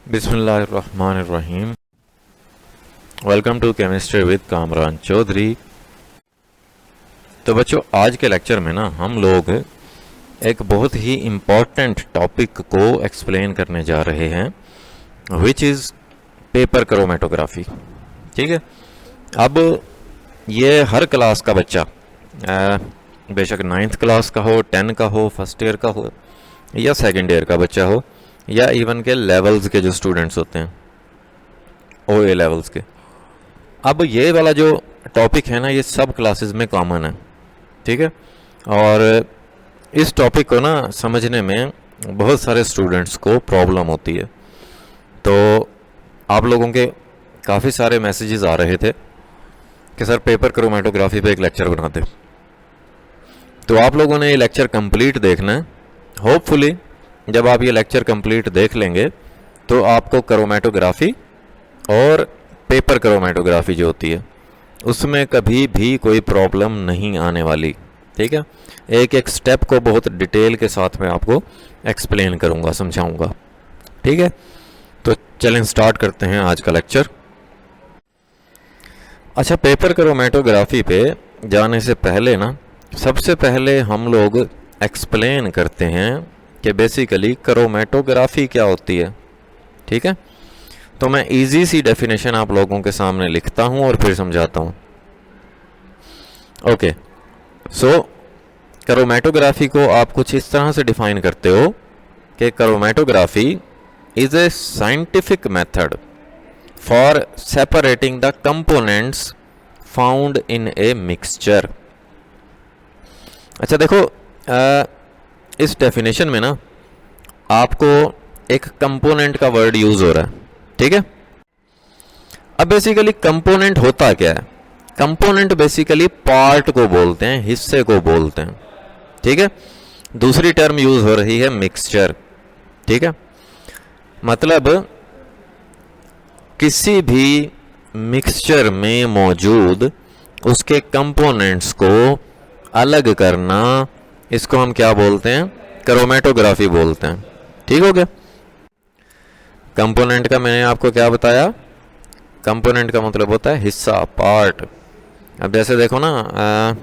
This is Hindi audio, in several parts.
बिस्मिल्लाहिर्रहमानिर्रहीम। Welcome to chemistry with Kamran Chaudhary. तो बच्चों, आज के लेक्चर में ना हम लोग एक बहुत ही इम्पॉर्टेंट टॉपिक को एक्सप्लेन करने जा रहे हैं, विच इज़ पेपर क्रोमेटोग्राफी। ठीक है। अब ये हर क्लास का बच्चा, बेशक 9th क्लास का हो, 10 का हो, फर्स्ट ईयर का हो या सेकेंड ईयर का बच्चा हो, या इवन के लेवल्स के जो स्टूडेंट्स होते हैं, OA लेवल्स के, अब ये वाला जो टॉपिक है ना, ये सब क्लासेस में कॉमन है। ठीक है। और इस टॉपिक को ना समझने में बहुत सारे स्टूडेंट्स को प्रॉब्लम होती है। तो आप लोगों के काफ़ी सारे मैसेजेस आ रहे थे कि सर पेपर क्रोमेटोग्राफी पे एक लेक्चर बना दे। तो आप लोगों ने ये लेक्चर कंप्लीट देखना है। होपफुली जब आप ये लेक्चर कंप्लीट देख लेंगे तो आपको क्रोमेटोग्राफी और पेपर क्रोमेटोग्राफी जो होती है उसमें कभी भी कोई प्रॉब्लम नहीं आने वाली। ठीक है। एक एक स्टेप को बहुत डिटेल के साथ में आपको एक्सप्लेन करूंगा, समझाऊंगा। ठीक है। तो चलें स्टार्ट करते हैं आज का लेक्चर। अच्छा, पेपर क्रोमेटोग्राफी पे जाने से पहले ना, सबसे पहले हम लोग एक्सप्लेन करते हैं कि बेसिकली क्रोमेटोग्राफी क्या होती है। ठीक है। तो मैं इजी सी डेफिनेशन आप लोगों के सामने लिखता हूं और फिर समझाता हूं। ओके। सो क्रोमेटोग्राफी को आप कुछ इस तरह से डिफाइन करते हो कि chromatography is A scientific method for separating the components found in a mixture. अच्छा देखो, इस डेफिनेशन में ना आपको एक कंपोनेंट का वर्ड यूज हो रहा है। ठीक है। अब बेसिकली कंपोनेंट होता क्या है? कंपोनेंट बेसिकली पार्ट को बोलते हैं, हिस्से को बोलते हैं। ठीक है। दूसरी टर्म यूज हो रही है मिक्सचर। ठीक है। मतलब किसी भी मिक्सचर में मौजूद उसके कंपोनेंट्स को अलग करना, इसको हम क्या बोलते हैं? क्रोमेटोग्राफी बोलते हैं। ठीक हो गया। कंपोनेंट का मैंने आपको क्या बताया? कंपोनेंट का मतलब होता है हिस्सा, पार्ट। अब जैसे देखो ना,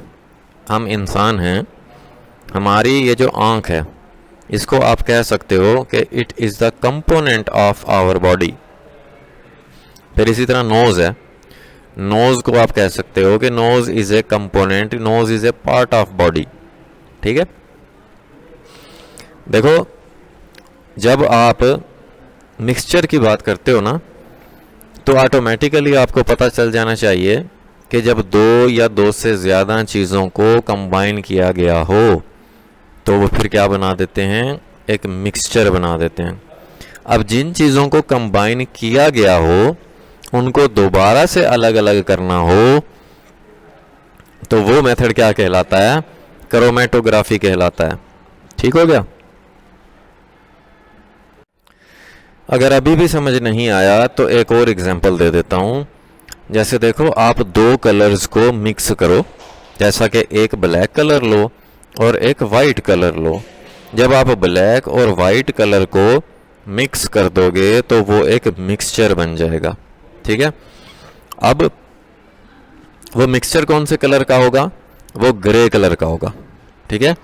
हम इंसान हैं, हमारी ये जो आंख है इसको आप कह सकते हो कि it is the component of our body. फिर इसी तरह नोज है, नोज को आप कह सकते हो कि nose is a component, nose is a part of body. ठीक है। देखो, जब आप मिक्सचर की बात करते हो ना, तो ऑटोमेटिकली आपको पता चल जाना चाहिए कि जब दो या दो से ज़्यादा चीज़ों को कंबाइन किया गया हो तो वो फिर क्या बना देते हैं? एक मिक्सचर बना देते हैं। अब जिन चीज़ों को कंबाइन किया गया हो उनको दोबारा से अलग अलग करना हो तो वो मेथड क्या कहलाता है? क्रोमेटोग्राफी कहलाता है। ठीक हो गया। अगर अभी भी समझ नहीं आया तो एक और एग्जांपल दे देता हूं। जैसे देखो, आप दो कलर्स को मिक्स करो, जैसा कि एक ब्लैक कलर लो और एक वाइट कलर लो। जब आप ब्लैक और वाइट कलर को मिक्स कर दोगे तो वो एक मिक्सचर बन जाएगा। ठीक है। अब वो मिक्सचर कौन से कलर का होगा? वो ग्रे कलर का होगा। ठीक है।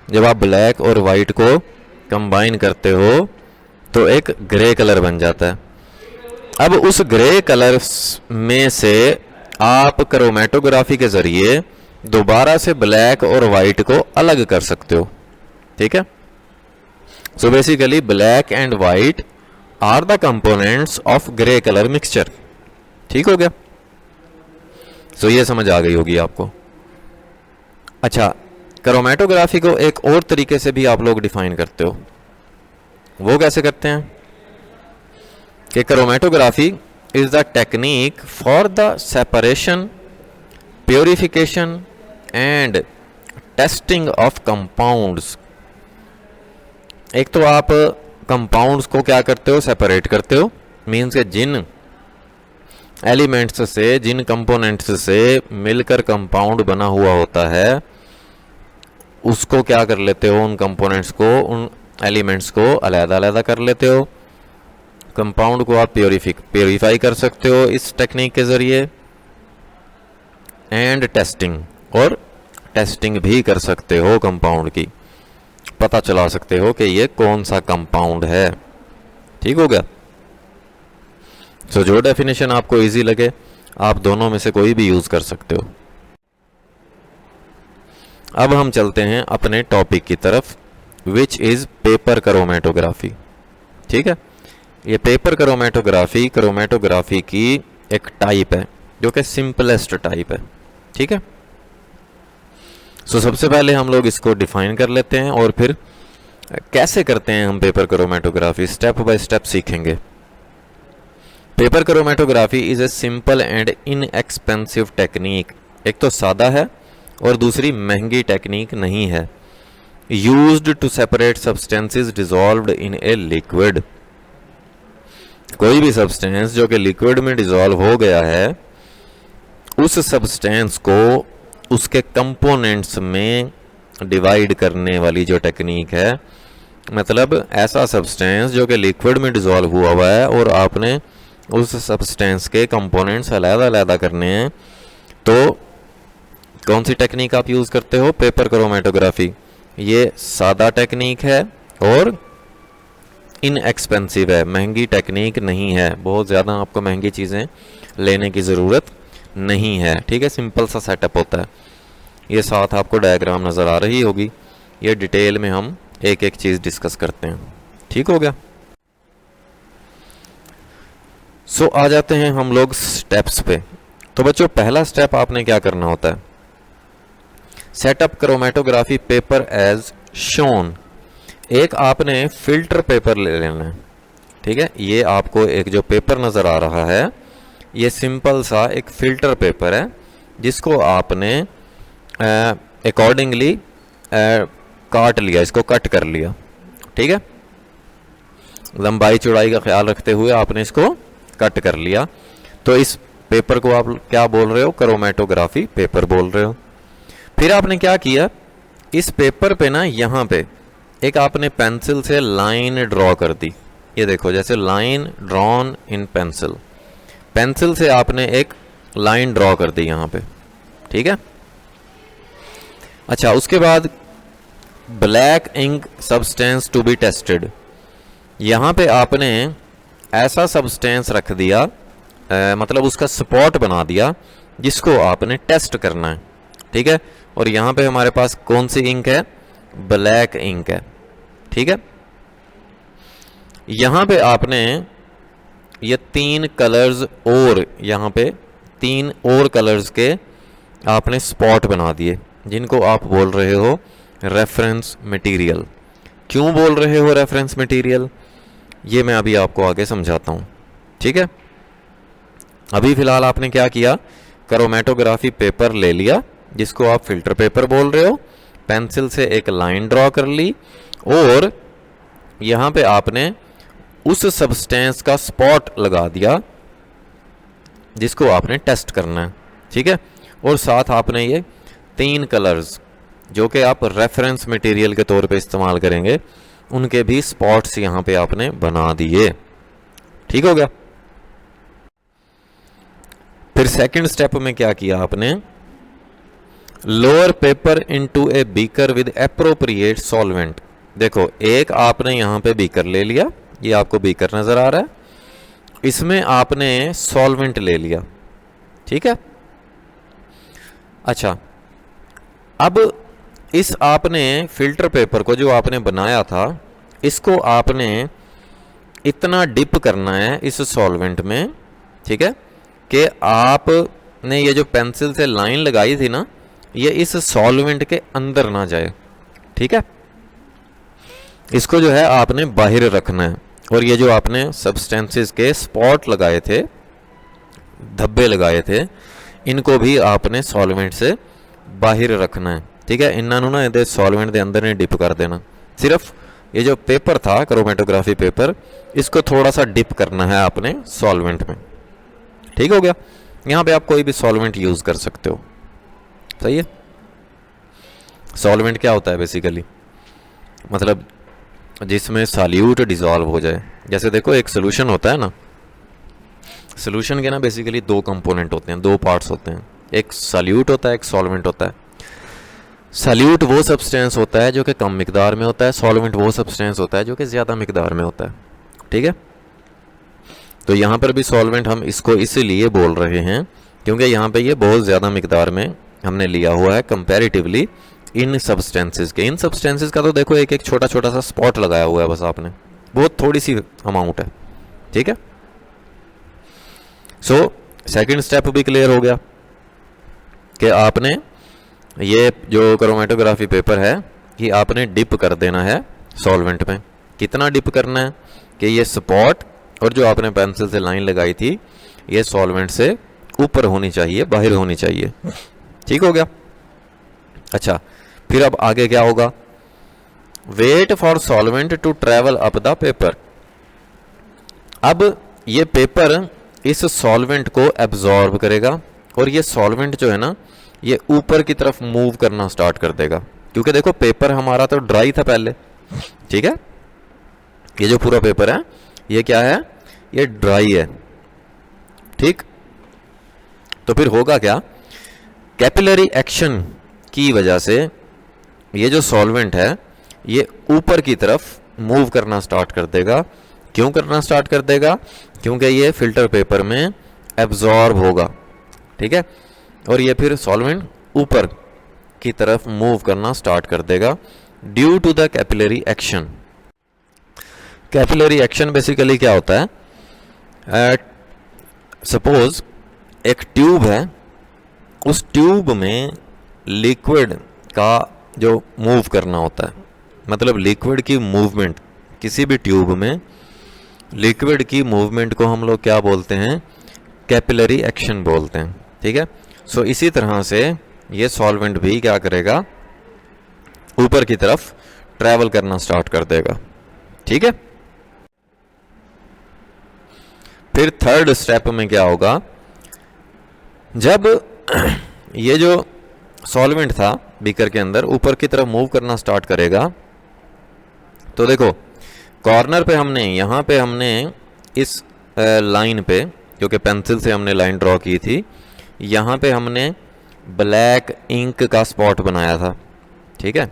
जब आप ब्लैक और वाइट को कंबाइन करते हो तो एक ग्रे कलर बन जाता है। अब उस ग्रे कलर में से आप क्रोमेटोग्राफी के जरिए दोबारा से ब्लैक और वाइट को अलग कर सकते हो। ठीक है। So basically black and white are the components of grey colour mixture. ठीक हो गया। सो ये समझ आ गई होगी आपको। अच्छा, क्रोमेटोग्राफी को एक और तरीके से भी आप लोग डिफाइन करते हो। वो कैसे करते हैं? कि chromatography is the technique for the separation, purification and testing of compounds. एक तो आप कंपाउंड्स को क्या करते हो? सेपरेट करते हो। मीन्स के जिन एलिमेंट्स से, जिन कंपोनेंट्स से मिलकर कंपाउंड बना हुआ होता है उसको क्या कर लेते हो? उन कंपोनेंट्स को, उन एलिमेंट्स को अलग अलग कर लेते हो। कंपाउंड को आप प्योरीफाई कर सकते हो इस टेक्निक के ज़रिए, एंड टेस्टिंग, और टेस्टिंग भी कर सकते हो कंपाउंड की, पता चला सकते हो कि ये कौन सा कंपाउंड है। ठीक हो गया। सो जो डेफिनेशन आपको इजी लगे आप दोनों में से कोई भी यूज़ कर सकते हो। अब हम चलते हैं अपने टॉपिक की तरफ, विच इज़ पेपर क्रोमेटोग्राफी। ठीक है, ये पेपर क्रोमेटोग्राफी की एक टाइप है जो कि सिंपलेस्ट टाइप है। ठीक है, सो सबसे पहले हम लोग इसको डिफाइन कर लेते हैं और फिर कैसे करते हैं हम paper chromatography, step by step सीखेंगे। Paper chromatography is a simple and inexpensive technique. एक तो सादा है और दूसरी महंगी टेक्निक नहीं है। Used to separate substances dissolved in a liquid. कोई भी सब्सटेंस जो कि लिक्विड में डिसॉल्व हो गया है, उस सब्सटेंस को उसके कंपोनेंट्स में डिवाइड करने वाली जो टेक्निक है, मतलब ऐसा सब्सटेंस जो कि लिक्विड में डिसॉल्व हुआ है और आपने उस सब्सटेंस के कंपोनेंट्स अलग-अलग करने हैं, तो कौन सी टेक्निक आप यूज़ करते हो? Paper chromatography. ये सादा टेक्निक है और इनएक्सपेंसिव है, महंगी टेक्निक नहीं है। बहुत ज़्यादा आपको महंगी चीज़ें लेने की ज़रूरत नहीं है। ठीक है, सिंपल सा सेटअप होता है। ये साथ आपको डायग्राम नज़र आ रही होगी, ये डिटेल में हम एक एक चीज़ डिस्कस करते हैं। ठीक हो गया। सो आ जाते हैं हम लोग स्टेप्स पे। तो बच्चों पहला स्टेप आपने क्या करना होता है? Setup chromatography paper as shown. एक आपने फिल्टर पेपर ले लेना है। ठीक है, ये आपको एक जो पेपर नज़र आ रहा है, ये सिंपल सा एक फिल्टर पेपर है जिसको आपने अकॉर्डिंगली काट लिया, इसको कट कर लिया। ठीक है, लंबाई चौड़ाई का ख्याल रखते हुए आपने इसको कट कर लिया। तो इस पेपर को आप क्या बोल रहे हो? क्रोमेटोग्राफी पेपर बोल रहे हो। फिर आपने क्या किया, इस पेपर पे ना यहाँ पे एक आपने पेंसिल से लाइन ड्रॉ कर दी। ये देखो, जैसे line drawn in pencil, pencil से आपने एक लाइन ड्रॉ कर दी यहाँ पे। ठीक है, अच्छा, उसके बाद black ink substance to be tested. यहाँ पे आपने ऐसा सब्सटेंस रख दिया, मतलब उसका स्पॉट बना दिया जिसको आपने टेस्ट करना है। ठीक है, और यहाँ पे हमारे पास कौन सी इंक है? ब्लैक इंक है। ठीक है, यहाँ पे आपने ये 3 कलर्स और यहाँ पे 3 और कलर्स के आपने स्पॉट बना दिए जिनको आप बोल रहे हो रेफरेंस मटेरियल। क्यों बोल रहे हो रेफरेंस मटेरियल? ये मैं अभी आपको आगे समझाता हूँ। ठीक है, अभी फिलहाल आपने क्या किया, क्रोमेटोग्राफी पेपर ले लिया जिसको आप फिल्टर पेपर बोल रहे हो, पेंसिल से एक लाइन ड्रॉ कर ली और यहाँ पे आपने उस सब्सटेंस का स्पॉट लगा दिया जिसको आपने टेस्ट करना है। ठीक है, और साथ आपने ये 3 कलर्स जो कि आप रेफरेंस मटेरियल के तौर पे इस्तेमाल करेंगे, उनके भी स्पॉट्स यहाँ पे आपने बना दिए। ठीक हो गया। फिर सेकंड स्टेप में क्या किया आपने, lower paper into a beaker with appropriate solvent. देखो, एक आपने यहाँ पे बीकर ले लिया, ये आपको बीकर नजर आ रहा है, इसमें आपने सॉल्वेंट ले लिया। ठीक है, अच्छा, अब इस आपने फिल्टर पेपर को जो आपने बनाया था, इसको आपने इतना डिप करना है इस सॉल्वेंट में, ठीक है, कि आपने ये जो पेंसिल से लाइन लगाई थी ना, ये इस सॉल्वेंट के अंदर ना जाए। ठीक है, इसको जो है आपने बाहर रखना है। और ये जो आपने सब्सटेंसेस के स्पॉट लगाए थे, धब्बे लगाए थे, इनको भी आपने सॉल्वेंट से बाहर रखना है। ठीक है, इन्होंने ना ये सॉल्वेंट के अंदर नहीं डिप कर देना, सिर्फ ये जो पेपर था क्रोमेटोग्राफी पेपर, इसको थोड़ा सा डिप करना है आपने सॉल्वेंट में। ठीक हो गया, यहाँ पे आप कोई भी सॉल्वेंट यूज कर सकते हो। सही है, सॉल्वेंट क्या होता है बेसिकली, मतलब जिसमें सॉल्यूट डिज़ोल्व हो जाए। जैसे देखो एक सोल्यूशन होता है ना, सोल्यूशन के ना बेसिकली दो कंपोनेंट होते हैं, दो पार्ट्स होते हैं, एक सॉल्यूट होता है, एक सॉल्वेंट होता है। सॉल्यूट वो सब्सटेंस होता है जो कि कम मिकदार में होता है, सॉल्वेंट वो सब्सटेंस होता है जो कि ज़्यादा मिकदार में होता है। ठीक है, तो यहाँ पर भी सॉल्वेंट हम इसको इसीलिए बोल रहे हैं क्योंकि यहाँ पे ये बहुत ज़्यादा मिकदार में हमने लिया हुआ है कंपैरेटिवली इन सब्सटेंसेस के। इन सब्सटेंसेस का तो देखो एक एक छोटा छोटा सा स्पॉट लगाया हुआ है बस आपने, बहुत थोड़ी सी अमाउंट है। ठीक है, सो सेकंड स्टेप भी क्लियर हो गया कि आपने ये जो क्रोमेटोग्राफी पेपर है कि आपने डिप कर देना है सॉल्वेंट में। कितना डिप करना है कि ये स्पॉट और जो आपने पेंसिल से लाइन लगाई थी ये सॉल्वेंट से ऊपर होनी चाहिए, बाहर होनी चाहिए। ठीक हो गया। अच्छा, फिर अब आगे क्या होगा? Wait for solvent to travel up the paper. अब ये पेपर इस सॉल्वेंट को एब्जॉर्ब करेगा और ये सॉल्वेंट जो है ना ये ऊपर की तरफ मूव करना स्टार्ट कर देगा, क्योंकि देखो पेपर हमारा तो ड्राई था पहले। ठीक है, ये जो पूरा पेपर है ये क्या है? ये ड्राई है। ठीक, तो फिर होगा क्या? कैपिलरी एक्शन की वजह से ये जो सॉल्वेंट है ये ऊपर की तरफ मूव करना स्टार्ट कर देगा। क्यों करना स्टार्ट कर देगा? क्योंकि ये फिल्टर पेपर में एब्जॉर्ब होगा। ठीक है, और ये फिर सॉल्वेंट ऊपर की तरफ मूव करना स्टार्ट कर देगा due to the capillary action. Capillary action basically क्या होता है? सपोज एक ट्यूब है, उस ट्यूब में लिक्विड का जो मूव करना होता है, मतलब लिक्विड की मूवमेंट, किसी भी ट्यूब में लिक्विड की मूवमेंट को हम लोग क्या बोलते हैं? कैपिलरी एक्शन बोलते हैं। ठीक है, सो इसी तरह से ये सॉल्वेंट भी क्या करेगा? ऊपर की तरफ ट्रैवल करना स्टार्ट कर देगा। ठीक है, फिर थर्ड स्टेप में क्या होगा? जब ये जो सॉल्वेंट था बीकर के अंदर ऊपर की तरफ मूव करना स्टार्ट करेगा, तो देखो कॉर्नर पे हमने, यहाँ पे हमने इस लाइन पे, जो कि पेंसिल से हमने लाइन ड्रॉ की थी, यहाँ पे हमने ब्लैक इंक का स्पॉट बनाया था। ठीक है,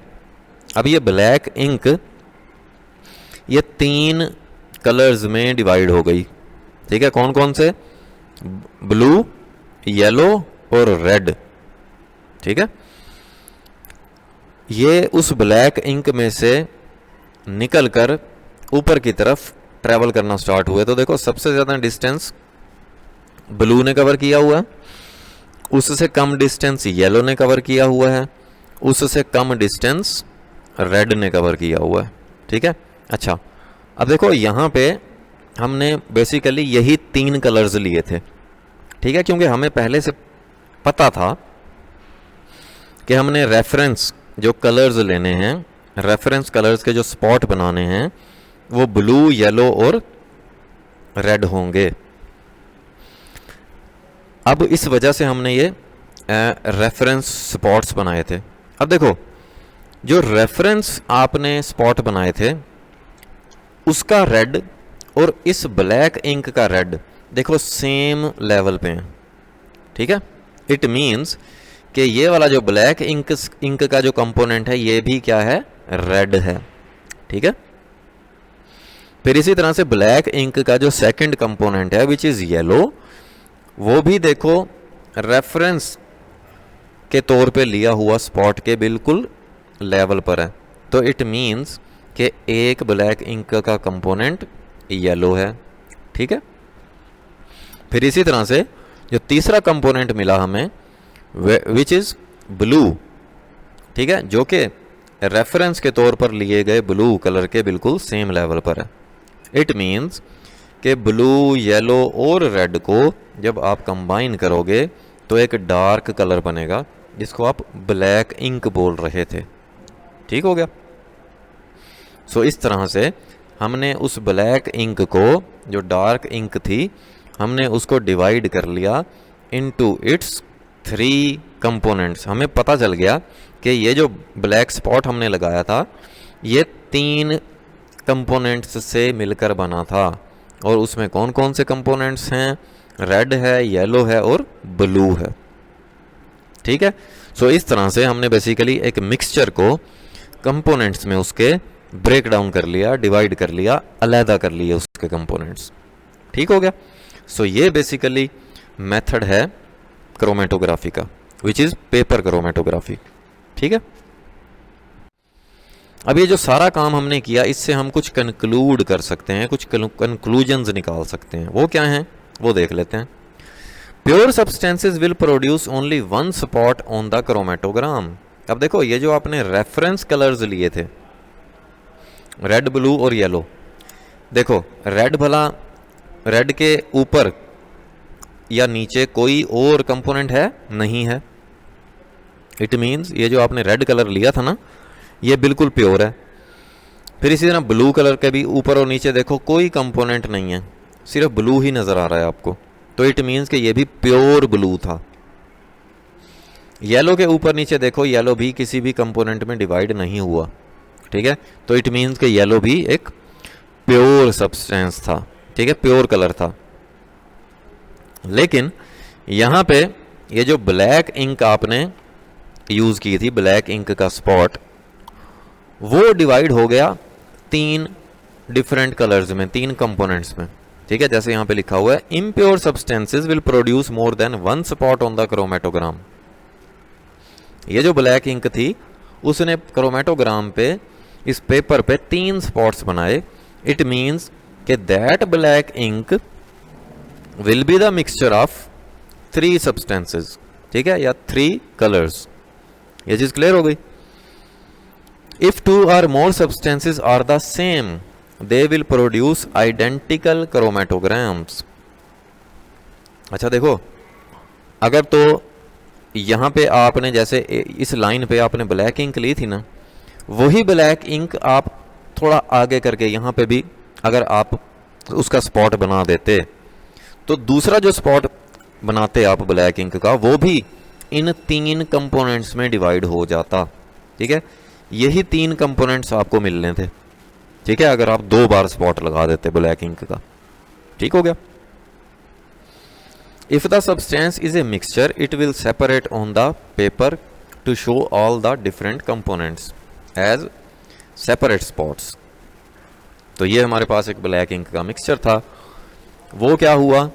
अब ये ब्लैक इंक ये 3 कलर्स में डिवाइड हो गई। ठीक है, कौन कौन से? ब्लू, येलो और रेड। ठीक है, ये उस ब्लैक इंक में से निकलकर ऊपर की तरफ ट्रैवल करना स्टार्ट हुए। तो देखो सबसे ज़्यादा डिस्टेंस ब्लू ने कवर किया हुआ है, उससे कम डिस्टेंस येलो ने कवर किया हुआ है, उससे कम डिस्टेंस रेड ने कवर किया हुआ है। ठीक है, अच्छा अब देखो यहाँ पे हमने बेसिकली यही 3 कलर्स लिए थे। ठीक है, क्योंकि हमें पहले से पता था कि हमने रेफरेंस जो कलर्स लेने हैं, रेफरेंस कलर्स के जो स्पॉट बनाने हैं वो ब्लू, येलो और रेड होंगे। अब इस वजह से हमने ये रेफरेंस स्पॉट्स बनाए थे। अब देखो जो रेफरेंस आपने स्पॉट बनाए थे उसका रेड और इस ब्लैक इंक का रेड देखो सेम लेवल पे हैं। ठीक है, इट मीन्स कि ये वाला जो ब्लैक इंक का जो कंपोनेंट है ये भी क्या है? रेड है। ठीक है, फिर इसी तरह से ब्लैक इंक का जो सेकंड कंपोनेंट है विच इज येलो, वो भी देखो रेफरेंस के तौर पे लिया हुआ स्पॉट के बिल्कुल लेवल पर है। तो इट मीन्स कि एक ब्लैक इंक का कंपोनेंट येलो है। ठीक है, फिर इसी तरह से जो तीसरा कंपोनेंट मिला हमें विच इज ब्लू, ठीक है, जो कि रेफरेंस के तौर पर लिए गए ब्लू कलर के बिल्कुल सेम लेवल पर है। इट मीन्स कि ब्लू, येलो और रेड को जब आप कंबाइन करोगे तो एक डार्क कलर बनेगा जिसको आप ब्लैक इंक बोल रहे थे। ठीक हो गया। सो इस तरह से हमने उस ब्लैक इंक को, जो डार्क इंक थी, हमने उसको डिवाइड कर लिया इनटू इट्स 3 कंपोनेंट्स। हमें पता चल गया कि ये जो ब्लैक स्पॉट हमने लगाया था ये 3 कंपोनेंट्स से मिलकर बना था, और उसमें कौन कौन से कंपोनेंट्स हैं? रेड है, येलो है और ब्लू है। ठीक है, सो इस तरह से हमने बेसिकली एक मिक्सचर को कंपोनेंट्स में उसके ब्रेक डाउन कर लिया, डिवाइड कर लिया, अलहदा कर लिए उसके कंपोनेंट्स। ठीक हो गया। सो ये बेसिकली मेथड है क्रोमेटोग्राफी का, विच इज पेपर क्रोमेटोग्राफी। ठीक है, अब ये जो सारा काम हमने किया, इससे हम कुछ कंक्लूड कर सकते हैं, कुछ कंक्लूजन्स निकाल सकते हैं। वो क्या हैं वो देख लेते हैं। Pure substances will produce only one spot on the chromatogram. अब देखो, ये जो आपने रेफरेंस कलर्स लिए थे, रेड, ब्लू और येलो, देखो रेड भला रेड के ऊपर या नीचे कोई और कंपोनेंट है? नहीं है। इट मीन्स ये जो आपने रेड कलर लिया था ना, ये बिल्कुल प्योर है। फिर इसी तरह ब्लू कलर के भी ऊपर और नीचे देखो कोई कंपोनेंट नहीं है, सिर्फ ब्लू ही नजर आ रहा है आपको, तो इट मीन्स कि ये भी प्योर ब्लू था। येलो के ऊपर नीचे देखो, येलो भी किसी भी कंपोनेंट में डिवाइड नहीं हुआ। ठीक है, तो इट मीन्स कि येलो भी एक प्योर सब्सटेंस था। ठीक है, प्योर कलर था। लेकिन यहां पे ये जो ब्लैक इंक आपने यूज की थी, ब्लैक इंक का स्पॉट, वो डिवाइड हो गया 3 डिफरेंट कलर्स में, 3 कंपोनेंट्स में। ठीक है, जैसे यहां पे लिखा हुआ है, impure substances will produce more than one spot on the chromatogram. ये जो ब्लैक इंक थी, उसने क्रोमेटोग्राम पे, इस पेपर पे 3 स्पॉट्स बनाए। इट मीन्स कि that black ink will be the mixture of 3 substances. ठीक है, या 3 कलर्स। ये चीज क्लियर हो गई। If 2 or more substances are the same, they will produce identical chromatograms. अच्छा देखो, अगर तो यहां पे आपने जैसे इस लाइन पे आपने ब्लैक इंक ली थी ना, वही ब्लैक इंक आप थोड़ा आगे करके यहां पे भी अगर आप उसका स्पॉट बना देते, तो दूसरा जो स्पॉट बनाते आप ब्लैक इंक का, वो भी इन 3 कंपोनेंट्स में डिवाइड हो जाता। ठीक है, यही 3 कंपोनेंट्स आपको मिलने थे। ठीक है, अगर आप 2 बार स्पॉट लगा देते ब्लैक इंक का। ठीक हो गया। If the substance is a mixture, it will separate on the paper to show all the different components as separate spots. तो ये हमारे पास एक ब्लैक इंक का मिक्सचर था, वो क्या हुआ,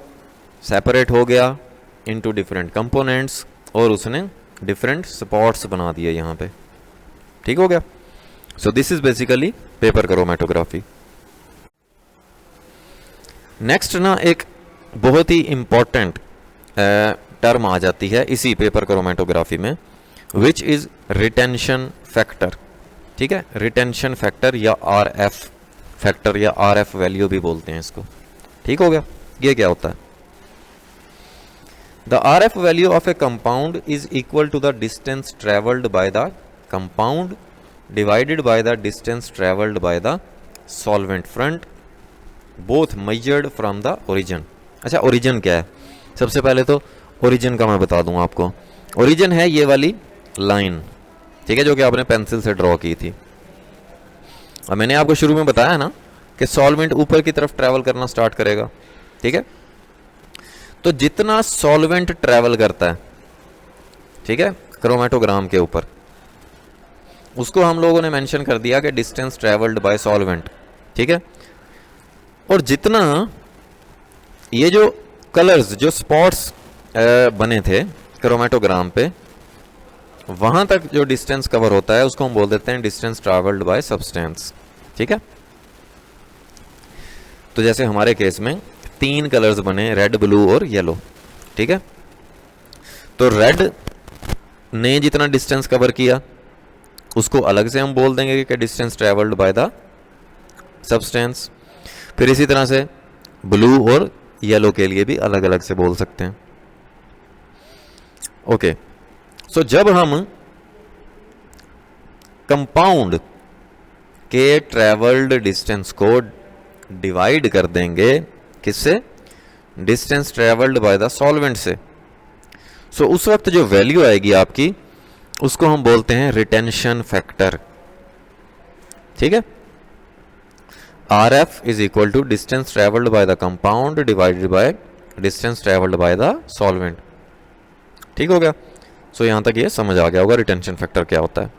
सेपरेट हो गया इनटू डिफरेंट कंपोनेंट्स, और उसने डिफरेंट स्पॉट्स बना दिए यहां पे। ठीक हो गया। So this is basically paper chromatography. Next ना एक बहुत ही इंपॉर्टेंट टर्म आ जाती है इसी पेपर क्रोमेटोग्राफी में, विच इज रिटेंशन फैक्टर। ठीक है, रिटेंशन फैक्टर या आरएफ फैक्टर या आरएफ वैल्यू भी बोलते हैं इसको। ठीक हो गया। ये क्या होता है? The RF value of a compound is equal to the distance travelled by the compound divided by the distance travelled by the solvent front, both measured from the origin. अच्छा, ओरिजिन क्या है? सबसे पहले तो ओरिजिन का मैं बता दूं आपको। ओरिजिन है ये वाली लाइन, ठीक है, जो कि आपने पेंसिल से ड्रॉ की थी। और मैंने आपको शुरू में बताया ना कि सॉल्वेंट ऊपर की तरफ ट्रेवल करना स्टार्ट करेगा। ठीक है, तो जितना सॉल्वेंट ट्रेवल करता है, ठीक है, क्रोमेटोग्राम के ऊपर, उसको हम लोगों ने मेंशन कर दिया कि डिस्टेंस ट्रेवल्ड बाय सॉल्वेंट। ठीक है, और जितना ये जो कलर्स, जो स्पॉट्स बने थे क्रोमेटोग्राम पे, वहां तक जो डिस्टेंस कवर होता है उसको हम बोल देते हैं डिस्टेंस ट्रैवल्ड बाय सब्सटेंस। ठीक है, तो जैसे हमारे केस में 3 कलर्स बने, रेड, ब्लू और येलो। ठीक है, तो रेड ने जितना डिस्टेंस कवर किया उसको अलग से हम बोल देंगे कि distance travelled by the substance. फिर इसी तरह से ब्लू और येलो के लिए भी अलग अलग से बोल सकते हैं। ओके, सो जब हम कंपाउंड के ट्रेवल्ड डिस्टेंस को डिवाइड कर देंगे किससे? Distance travelled by the solvent से, सो उस वक्त जो वैल्यू आएगी आपकी उसको हम बोलते हैं रिटेंशन फैक्टर। ठीक है, RF is equal to distance travelled by the compound divided by distance travelled by the solvent. ठीक हो गया। सो यहां तक ये समझ आ गया होगा रिटेंशन फैक्टर क्या होता है।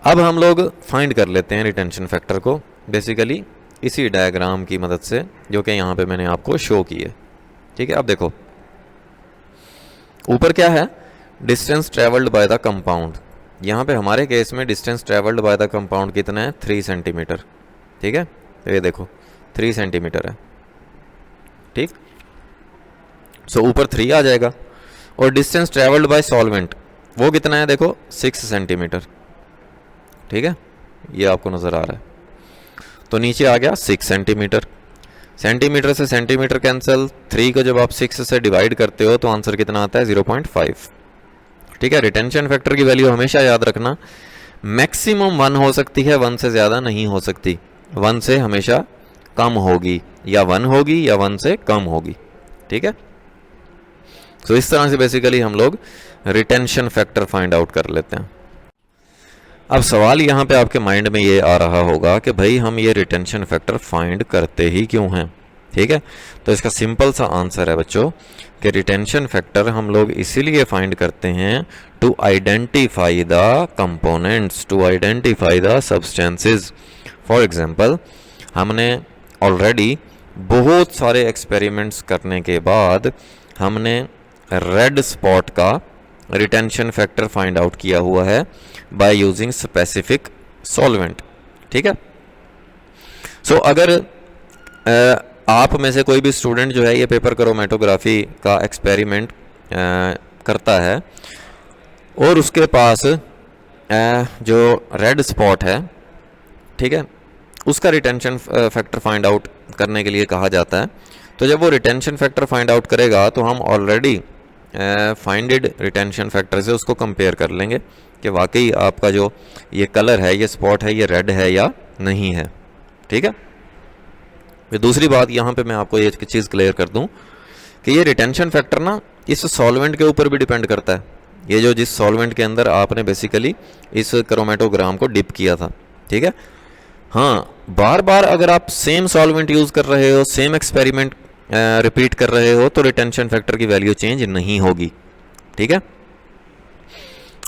अब हम लोग फाइंड कर लेते हैं रिटेंशन फैक्टर को बेसिकली इसी डायग्राम की मदद से जो कि यहाँ पे मैंने आपको शो की है। ठीक है, अब देखो ऊपर क्या है, distance travelled by the compound. यहाँ पे हमारे केस में distance travelled by the compound कितना है, 3 सेंटीमीटर। ठीक है, तो ये देखो 3 सेंटीमीटर है। ठीक, सो ऊपर 3 आ जाएगा। और डिस्टेंस ट्रेवल्ड बाय सॉल्वेंट वो कितना है, देखो 6 सेंटीमीटर। ठीक है, ये आपको नजर आ रहा है। तो नीचे आ गया 6 सेंटीमीटर। सेंटीमीटर से सेंटीमीटर कैंसिल, 3 को जब आप 6 से डिवाइड करते हो तो आंसर कितना आता है, 0.5। ठीक है, रिटेंशन फैक्टर की वैल्यू हमेशा याद रखना, मैक्सिमम 1 हो सकती है, 1 से ज्यादा नहीं हो सकती। 1 से हमेशा कम होगी, या 1 होगी या 1 से कम होगी। ठीक है, तो इस तरह से बेसिकली हम लोग रिटेंशन फैक्टर फाइंड आउट कर लेते हैं। अब सवाल यहाँ पे आपके माइंड में ये आ रहा होगा कि भाई हम ये रिटेंशन फैक्टर फाइंड करते ही क्यों हैं। ठीक है, तो इसका सिंपल सा आंसर है बच्चों कि रिटेंशन फैक्टर हम लोग इसीलिए फाइंड करते हैं to identify the components, to identify the substances. For example हमने ऑलरेडी बहुत सारे एक्सपेरिमेंट्स करने के बाद हमने रेड स्पॉट का रिटेंशन फैक्टर फाइंड आउट किया हुआ है बाय यूजिंग स्पेसिफिक सॉल्वेंट। ठीक है, सो अगर आप में से कोई भी स्टूडेंट जो है ये पेपर क्रोमेटोग्राफी का एक्सपेरिमेंट करता है और उसके पास जो रेड स्पॉट है, ठीक है, उसका रिटेंशन फैक्टर फाइंड आउट करने के लिए कहा जाता है। तो जब वो रिटेंशन फैक्टर फाइंड आउट करेगा तो हम ऑलरेडी फाइंडेड रिटेंशन फैक्टर से उसको कंपेयर कर लेंगे कि वाकई आपका जो ये कलर है, ये स्पॉट है, ये रेड है या नहीं है। ठीक है, फिर दूसरी बात यहाँ पे मैं आपको ये चीज़ क्लियर कर दूं कि ये रिटेंशन फैक्टर ना इस सॉल्वेंट के ऊपर भी डिपेंड करता है। ये जो जिस सॉल्वेंट के अंदर आपने बेसिकली इस क्रोमेटोग्राम को डिप किया था। ठीक है, हाँ, बार बार अगर आप सेम सॉल्वेंट यूज कर रहे हो, सेम एक्सपेरिमेंट रिपीट कर रहे हो, तो रिटेंशन फैक्टर की वैल्यू चेंज नहीं होगी। ठीक है,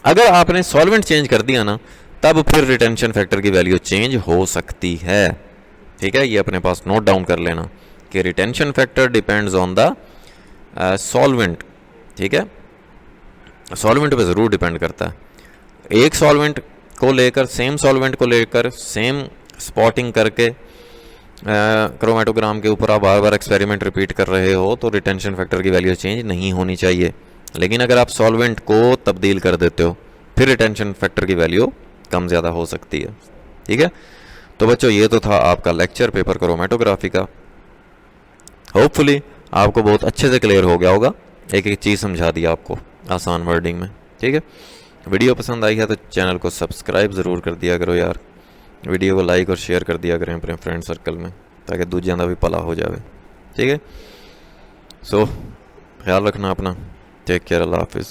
अगर आपने सॉल्वेंट चेंज कर दिया ना, तब फिर रिटेंशन फैक्टर की वैल्यू चेंज हो सकती है। ठीक है, ये अपने पास नोट डाउन कर लेना कि retention factor depends on the solvent. ठीक है, सॉल्वेंट पे ज़रूर डिपेंड करता है। एक सॉल्वेंट को लेकर, सेम सॉल्वेंट को लेकर सेम स्पॉटिंग करके क्रोमेटोग्राम के ऊपर आप बार बार एक्सपेरिमेंट रिपीट कर रहे हो तो रिटेंशन फैक्टर की वैल्यू चेंज नहीं होनी चाहिए। लेकिन अगर आप सॉल्वेंट को तब्दील कर देते हो फिर रिटेंशन फैक्टर की वैल्यू कम ज़्यादा हो सकती है। ठीक है, तो बच्चों ये तो था आपका लेक्चर पेपर क्रोमेटोग्राफी का। होपफुली आपको बहुत अच्छे से क्लियर हो गया होगा, एक एक चीज़ समझा दिया आपको आसान वर्डिंग में। ठीक है, वीडियो पसंद आई है तो चैनल को सब्सक्राइब ज़रूर कर दिया करो यार, वीडियो को लाइक और शेयर कर दिया करें अपने फ्रेंड सर्कल में ताकि दूजियां दा भी भला हो जाए। ठीक है, सो ख्याल रखना अपना, टेक केयर, अल्लाह हाफिज़।